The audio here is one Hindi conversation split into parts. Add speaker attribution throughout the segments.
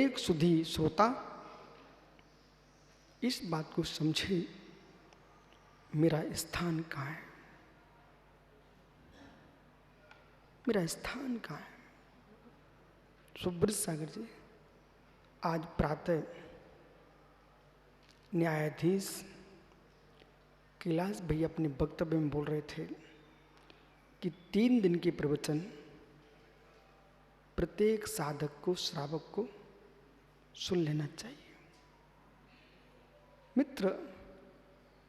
Speaker 1: प्रत्येक सुधी श्रोता इस बात को समझे, मेरा स्थान कहाँ है, मेरा स्थान कहाँ है। सुब्रत सागर जी आज प्रातः न्यायाधीश कैलाश भैया अपने वक्तव्य में बोल रहे थे कि 3 दिन के प्रवचन प्रत्येक साधक को, श्रावक को सुन लेना चाहिए। मित्र,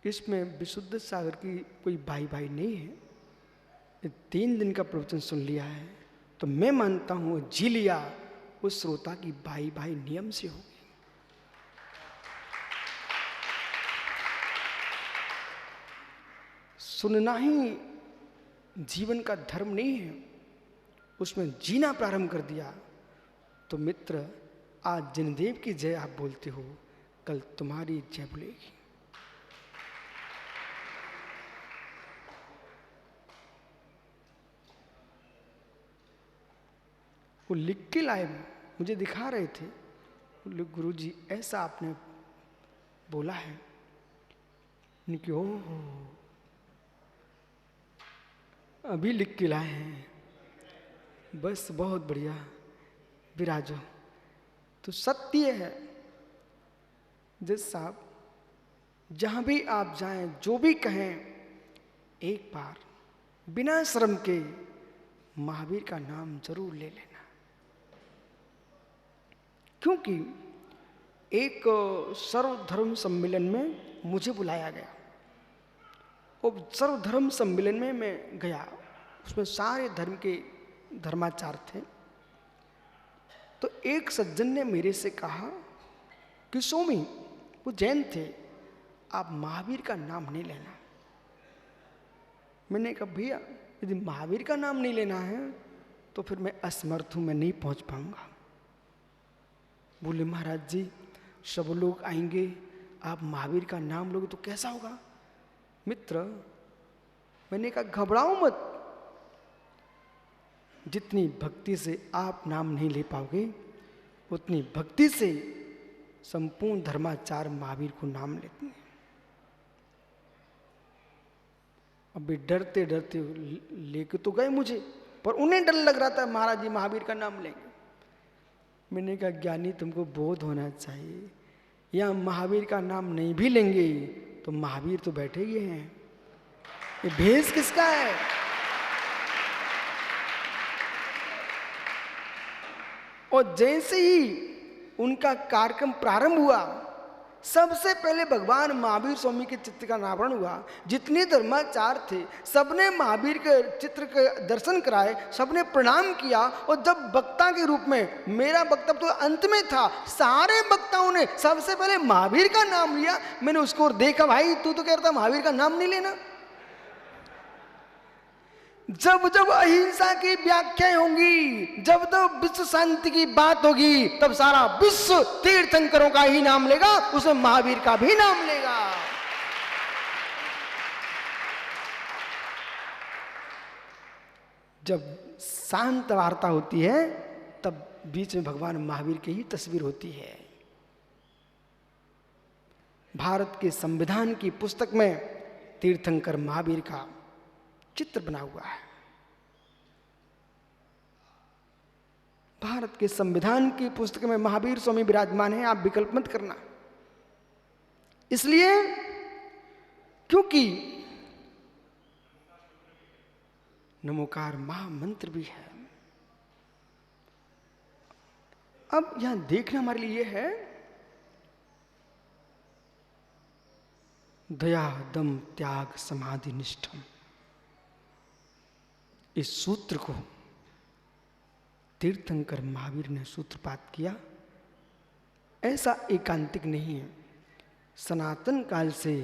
Speaker 1: इसमें विशुद्ध सागर की कोई भाई नहीं है। 3 दिन का प्रवचन सुन लिया है तो मैं मानता हूं जी लिया उस श्रोता की भाई नियम से होगी। सुनना ही जीवन का धर्म नहीं है, उसमें जीना प्रारंभ कर दिया तो मित्र, आज जिनदेव की जय आप बोलते हो, कल तुम्हारी जय बोलेगी। वो लिख के लाए, मुझे दिखा रहे थे, गुरुजी ऐसा आपने बोला है कि ओ अभी लिख के लाए हैं, बस बहुत बढ़िया, विराजो। तो सत्य है जज साहब, जहां भी आप जाएं, जो भी कहें, एक बार बिना शर्म के महावीर का नाम जरूर ले लेना। क्योंकि एक सर्वधर्म सम्मेलन में मुझे बुलाया गया और सर्वधर्म सम्मेलन में मैं गया, उसमें सारे धर्म के धर्माचार थे। तो एक सज्जन ने मेरे से कहा कि स्वामी, वो जैन थे, आप महावीर का नाम नहीं लेना। मैंने कहा भैया यदि महावीर का नाम नहीं लेना है तो फिर मैं असमर्थ हूं, मैं नहीं पहुंच पाऊंगा। बोले महाराज जी सब लोग आएंगे, आप महावीर का नाम लोगे तो कैसा होगा। मित्र, मैंने कहा घबराओ मत, जितनी भक्ति से आप नाम नहीं ले पाओगे उतनी भक्ति से संपूर्ण धर्माचार महावीर को नाम लेते हैं। अभी डरते डरते लेके तो गए मुझे, पर उन्हें डर लग रहा था महाराज जी महावीर का नाम लेंगे। मैंने कहा ज्ञानी तुमको बोध होना चाहिए, या महावीर का नाम नहीं भी लेंगे तो महावीर तो बैठे ही हैं, ये भेष किसका है। और जैसे ही उनका कार्यक्रम प्रारंभ हुआ, सबसे पहले भगवान महावीर स्वामी के चित्र का अनावरण हुआ। जितने धर्माचार थे सबने महावीर के चित्र के दर्शन कराए, सबने प्रणाम किया। और जब वक्ता के रूप में, मेरा वक्तव्य तो अंत में था, सारे वक्ताओं ने सबसे पहले महावीर का नाम लिया। मैंने उसको देखा, भाई तू तो कह रहा था महावीर का नाम नहीं लेना। जब जब अहिंसा की व्याख्याएं होंगी, जब जब विश्व शांति की बात होगी, तब सारा विश्व तीर्थंकरों का ही नाम लेगा, उसमें महावीर का भी नाम लेगा। जब शांत वार्ता होती है तब बीच में भगवान महावीर की ही तस्वीर होती है। भारत के संविधान की पुस्तक में तीर्थंकर महावीर का चित्र बना हुआ है। भारत के संविधान की पुस्तक में महावीर स्वामी विराजमान है, आप विकल्प मत करना। इसलिए क्योंकि नमोकार महामंत्र भी है। अब यहां देखना हमारे लिए है, दया दम त्याग समाधि निष्ठम। इस सूत्र को तीर्थंकर महावीर ने सूत्रपात किया। ऐसा एकांतिक नहीं है, सनातन काल से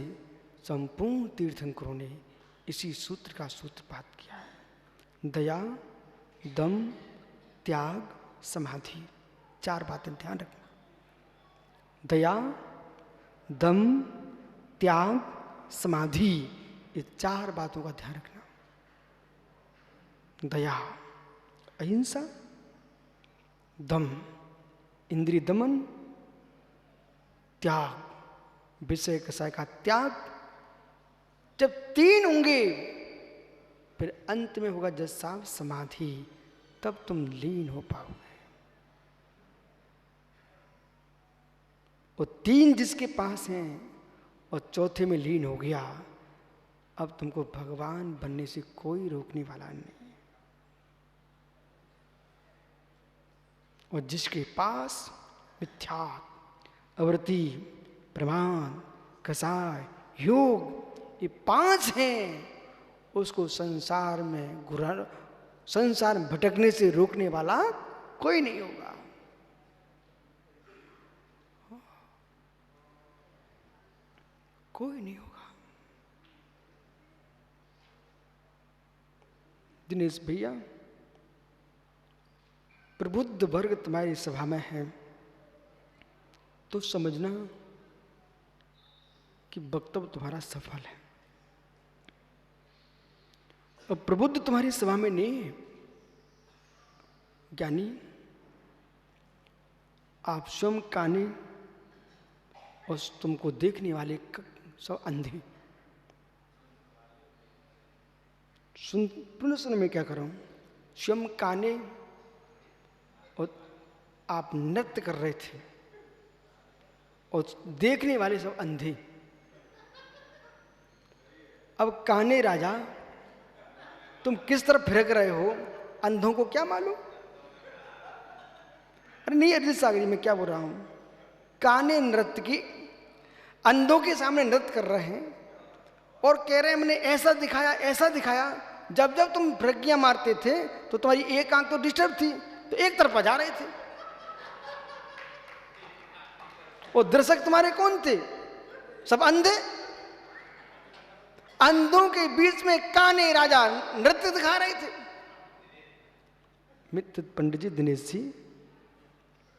Speaker 1: संपूर्ण तीर्थंकरों ने इसी सूत्र का सूत्रपात किया है। दया दम त्याग समाधि, 4 बातें ध्यान रखना। दया दम त्याग समाधि, ये 4 बातों का ध्यान रखना। दया, अहिंसा, दम, इंद्रिय दमन, त्याग, विषय कषाय का त्याग। जब 3 होंगे फिर अंत में होगा जसा समाधि, तब तुम लीन हो पाओगे। और 3 जिसके पास हैं और चौथे में लीन हो गया, अब तुमको भगवान बनने से कोई रोकने वाला नहीं। और जिसके पास मिथ्या, अवृत्ति, प्रमाण, कषाय, योग, ये 5 हैं, उसको संसार में भटकने से रोकने वाला कोई नहीं होगा। कोई नहीं होगा। दिनेश भैया, प्रबुद्ध वर्ग तुम्हारी सभा में है तो समझना कि वक्तव्य तुम्हारा सफल है। और प्रबुद्ध तुम्हारी सभा में नहीं है, ज्ञानी आप स्वयं काने और तुमको देखने वाले सब अंधे। पुनः सुन मैं क्या कर रहा हूं, स्वयं काने और आप नृत्य कर रहे थे और देखने वाले सब अंधे। अब काने राजा तुम किस तरफ फिरक रहे हो, अंधों को क्या मालूम। अरे नहीं अरिजीत सागर जी, मैं क्या बोल रहा हूं, काने नृत्य की अंधों के सामने नृत्य कर रहे हैं और कह रहे हैं मैंने ऐसा दिखाया ऐसा दिखाया। जब जब तुम प्रज्ञा मारते थे तो तुम्हारी एक आंख तो डिस्टर्ब थी, तो एक तरफ जा रहे थे। और दर्शक तुम्हारे कौन थे, सब अंधे। अंधों के बीच में काने राजा नृत्य दिखा रहे थे। मित्र पंडित जी, दिनेश जी,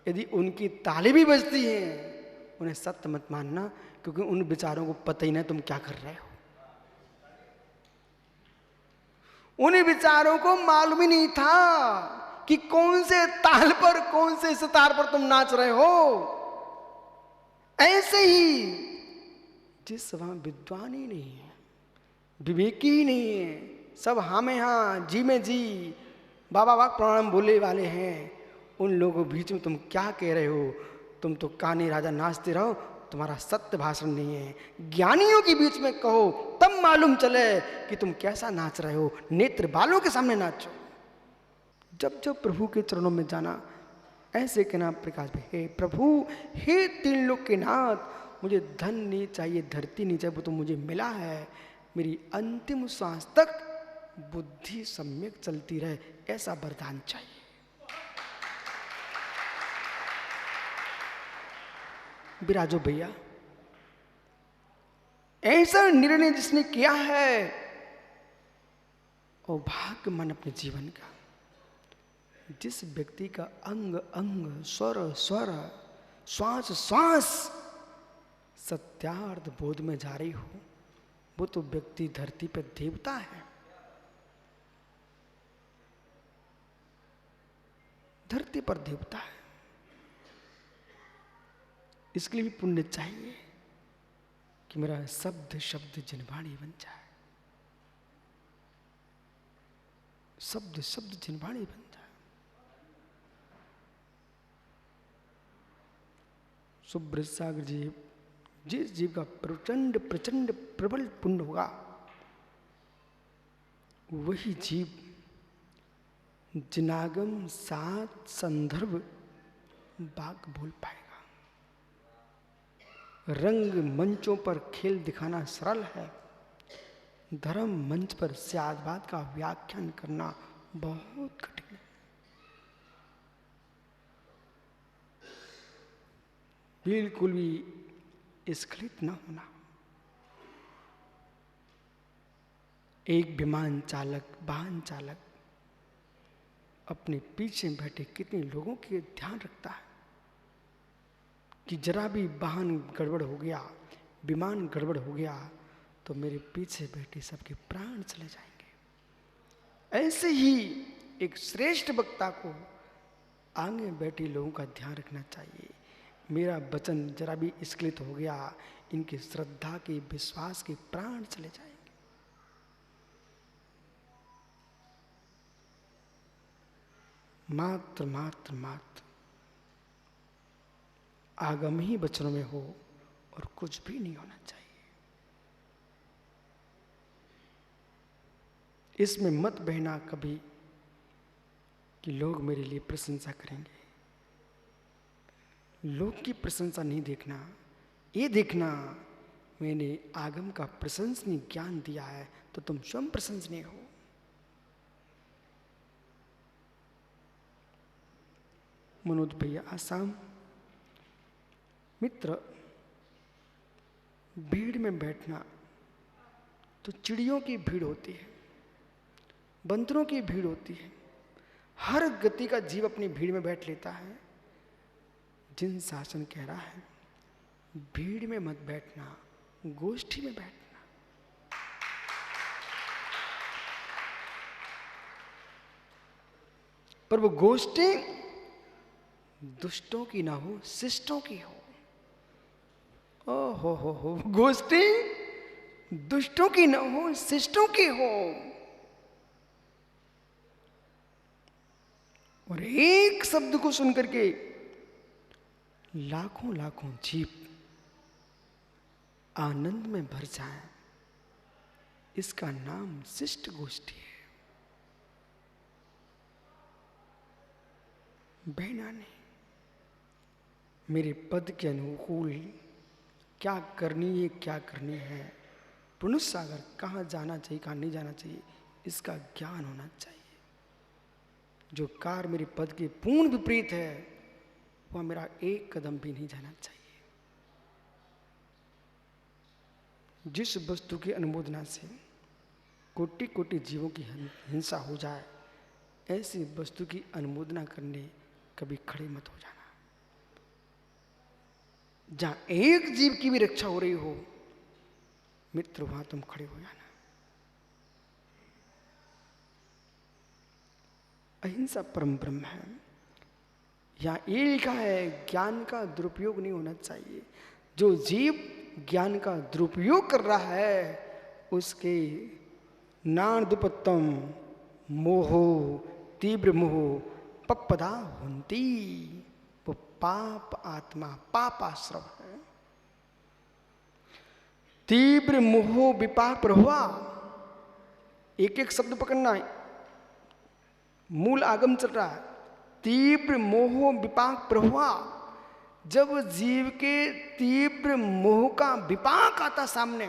Speaker 1: यदि उनकी ताली भी बजती है उन्हें सत्य मत मानना, क्योंकि उन विचारों को पता ही नहीं तुम क्या कर रहे हो। उन विचारों को मालूम ही नहीं था कि कौन से ताल पर, कौन से सितार पर तुम नाच रहे हो। ऐसे ही जिस वहां विद्वान ही नहीं है, विवेकी ही नहीं है, सब हाँ में हाँ, जी में जी, बाबा वाक प्रणाम बोले वाले हैं, उन लोगों के बीच में तुम क्या कह रहे हो। तुम तो काने राजा नाचते रहो, तुम्हारा सत्य भाषण नहीं है। ज्ञानियों के बीच में कहो तब मालूम चले कि तुम कैसा नाच रहे हो। नेत्र बालों के सामने नाचो। जब जब प्रभु के चरणों में जाना, ऐसे कहना प्रकाश भाई, हे प्रभु, हे 3 लोक के नाथ, मुझे धन नहीं चाहिए, धरती नहीं चाहिए, वो तो मुझे मिला है। मेरी अंतिम सांस तक बुद्धि सम्यक चलती रहे, ऐसा वरदान चाहिए। विराजो भैया, ऐसा निर्णय जिसने किया है वो भाग्यमान अपने जीवन का। जिस व्यक्ति का अंग अंग, स्वर स्वर, श्वास श्वास सत्यार्थ बोध में जा रही हो, वो तो व्यक्ति धरती पर देवता है। धरती पर देवता है। इसके लिए भी पुण्य चाहिए कि मेरा शब्द शब्द जिनवाणी बन जाए, शब्द शब्द जिनवाणी बन जाए। सुब्रत सागर जी, जिस जीव का प्रचंड प्रचंड प्रबल पुण्य होगा, वही जीव जिनागम सात संदर्भ बाग बोल पाएगा। रंग मंचों पर खेल दिखाना सरल है, धर्म मंच पर स्यादवाद का व्याख्यान करना बहुत कठिन है। बिल्कुल भी स्खलित न होना। एक विमान चालक, वाहन चालक अपने पीछे बैठे कितने लोगों के ध्यान रखता है कि जरा भी वाहन गड़बड़ हो गया, विमान गड़बड़ हो गया तो मेरे पीछे बैठे सबके प्राण चले जाएंगे। ऐसे ही एक श्रेष्ठ वक्ता को आगे बैठे लोगों का ध्यान रखना चाहिए। मेरा वचन जरा भी स्खलित हो गया, इनकी श्रद्धा के, विश्वास के प्राण चले जाएंगे। मात्र मात्र मात्र आगम ही वचनों में हो और कुछ भी नहीं होना चाहिए। इसमें मत बहना कभी कि लोग मेरे लिए प्रशंसा करेंगे। लोग की प्रशंसा नहीं देखना, ये देखना मैंने आगम का प्रशंसनीय ज्ञान दिया है तो तुम स्वयं प्रशंसनीय हो। मनोज भैया आसाम, मित्र, भीड़ में बैठना तो चिड़ियों की भीड़ होती है, बंदरों की भीड़ होती है, हर गति का जीव अपनी भीड़ में बैठ लेता है। जिन शासन कह रहा है भीड़ में मत बैठना, गोष्ठी में बैठना। पर वो गोष्ठी दुष्टों की ना हो, शिष्टों की हो। ओ हो, गोष्ठी दुष्टों की ना हो, शिष्टों की हो। और एक शब्द को सुनकर के लाखों लाखों जीव आनंद में भर जाए, इसका नाम शिष्ट गोष्ठी है। बहना ने मेरे पद के अनुकूल क्या करनी है, क्या करनी है, पुण्य सागर कहाँ जाना चाहिए, कहाँ नहीं जाना चाहिए, इसका ज्ञान होना चाहिए। जो कार्य मेरे पद के पूर्ण विपरीत है वह मेरा एक कदम भी नहीं जाना चाहिए। जिस वस्तु की अनुमोदना से कोटि कोटि जीवों की हिंसा हो जाए, ऐसी वस्तु की अनुमोदना करने कभी खड़े मत हो जाना। जहां एक जीव की भी रक्षा हो रही हो मित्र, वहां तुम खड़े हो जाना। अहिंसा परम ब्रह्म है। यहां ये लिखा है ज्ञान का दुरुपयोग नहीं होना चाहिए। जो जीव ज्ञान का दुरुपयोग कर रहा है उसके नाणदुपत्तम मोहो तीव्र मोह पप्पदा हुंती, वो पाप आत्मा, पाप आश्रव है। तीव्र मोह विपाक प्रभुआ, एक एक शब्द पकड़ना है, मूल आगम चल रहा है। तीव्र मोह विपाक प्रभुआ, जब जीव के तीव्र मोह का विपाक आता सामने,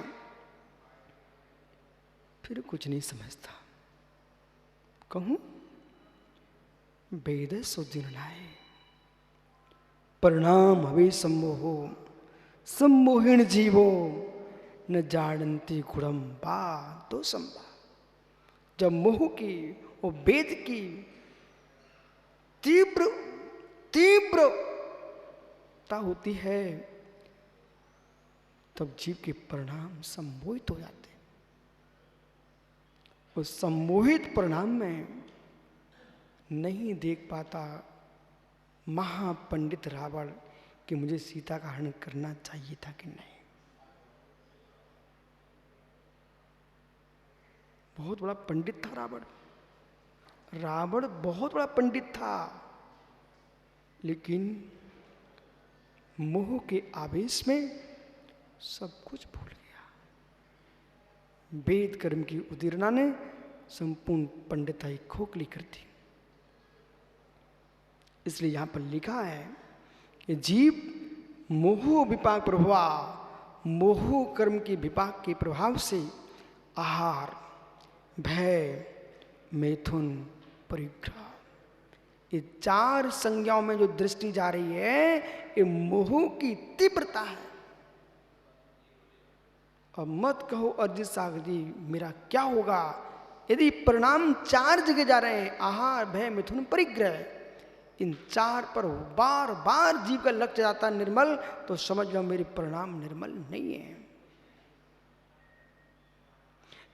Speaker 1: फिर कुछ नहीं समझता। कहूं वेद सुदिनलाय परिणाम हवे सम्मोहो सम्मोहिण जीवो न जानती गुणम बा तो संभा। जब मोह की और वेद की तीव्रता होती है तब जीव के परिणाम सम्मोहित हो जाते हैं। उस सम्मोहित परिणाम में नहीं देख पाता महापंडित रावण कि मुझे सीता का हरण करना चाहिए था कि नहीं। बहुत बड़ा पंडित था रावण, रावण बहुत बड़ा पंडित था, लेकिन मोह के आवेश में सब कुछ भूल गया। वेद कर्म की उदीरना ने संपूर्ण पंडिताई खोखली कर दी। इसलिए यहां पर लिखा है कि जीव मोह विपाक प्रभावा, मोह कर्म के विपाक के प्रभाव से आहार, भय, मैथुन, परिग्रह, ये चार संज्ञाओं में जो दृष्टि जा रही है ये मोह की तीव्रता है। अब मत कहो अर्जित सागर जी मेरा क्या होगा, यदि परिणाम चार जगह जा रहे हैं, आहार, भय, मिथुन, परिग्रह, इन चार पर बार बार जीव का लक्ष्य जाता है निर्मल, तो समझ लो मेरे परिणाम निर्मल नहीं है।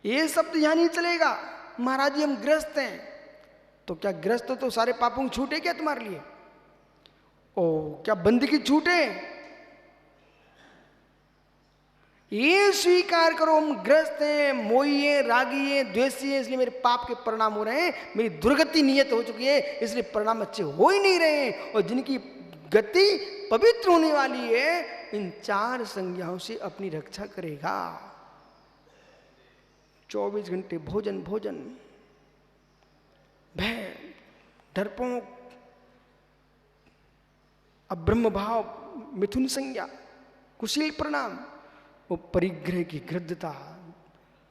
Speaker 1: ये शब्द यहां नहीं चलेगा महाराज जी हम गृहस्थ हैं, तो क्या गृहस्थ तो सारे पापों छूटे क्या तुम्हारे लिए? ओ क्या बंदगी छूटे? ये स्वीकार करो हम ग्रस्त हैं, मोही हैं, रागी हैं, द्वेषी हैं, इसलिए मेरे पाप के परिणाम हो रहे हैं, मेरी दुर्गति नियत हो चुकी है, इसलिए परिणाम अच्छे हो ही नहीं रहे हैं। और जिनकी गति पवित्र होने वाली है, इन 4 संज्ञाओं से अपनी रक्षा करेगा। 24 घंटे भोजन भोजन, भय, डरपोक, अब्रह्म भाव, मिथुन संज्ञा, कुशील प्रणाम, वो परिग्रह की गृद्धता,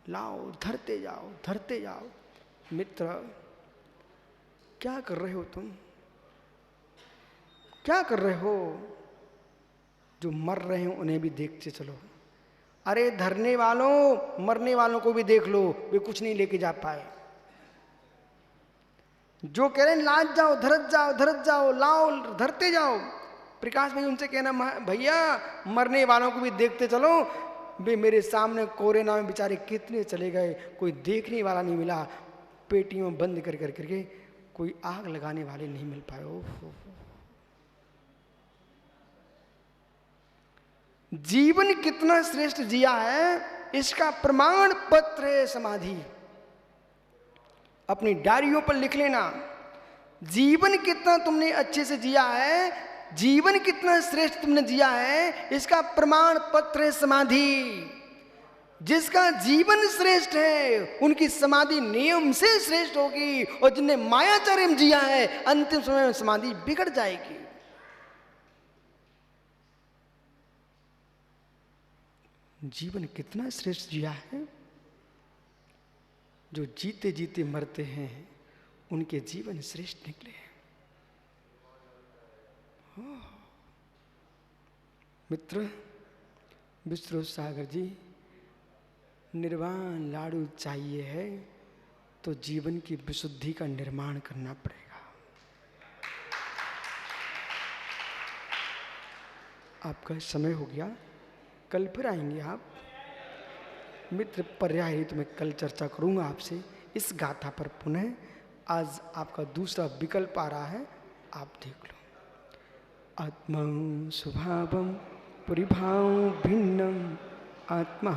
Speaker 1: लाओ धरते जाओ धरते जाओ। मित्र, क्या कर रहे हो तुम? क्या कर रहे हो? जो मर रहे हो उन्हें भी देखते चलो। अरे धरने वालों, मरने वालों को भी देख लो, वे कुछ नहीं लेके जा पाए। जो कह रहे हैं लाज जाओ धरत जाओ, लाओ धरते जाओ, प्रकाश भाई उनसे कहना भैया मरने वालों को भी देखते चलो। वे मेरे सामने कोरोना में बेचारे कितने चले गए, कोई देखने वाला नहीं मिला, पेटियों में बंद कर करके कोई आग लगाने वाले नहीं मिल पाए। जीवन कितना श्रेष्ठ जिया है इसका प्रमाण पत्र है समाधि। अपनी डायरियों पर लिख लेना, जीवन कितना तुमने अच्छे से जिया है, जीवन कितना श्रेष्ठ तुमने जिया है, इसका प्रमाण पत्र है समाधि। जिसका जीवन श्रेष्ठ है उनकी समाधि नियम से श्रेष्ठ होगी, और जिनने मायाचार्य में जिया है अंतिम समय में समाधि बिगड़ जाएगी। जीवन कितना श्रेष्ठ जिया है, जो जीते जीते मरते हैं उनके जीवन श्रेष्ठ निकले हैं। मित्र, विश्व सागर जी, निर्वाण लाडू चाहिए है तो जीवन की विशुद्धि का निर्माण करना पड़ेगा। आपका समय हो गया, कल फिर आएंगे आप। मित्र, पर्याय हेतु मैं कल चर्चा करूंगा आपसे इस गाथा पर पुनः। आज आपका दूसरा विकल्प आ रहा है, आप देख लो। आत्मा स्वभावं परिभाव भिन्नम, आत्मा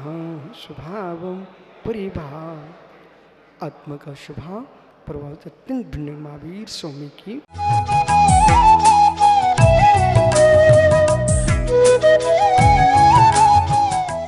Speaker 1: स्वभावं परिभाव। आत्मा का स्वभाव प्रभाव अत्यंत भिन्न। महावीर स्वामी की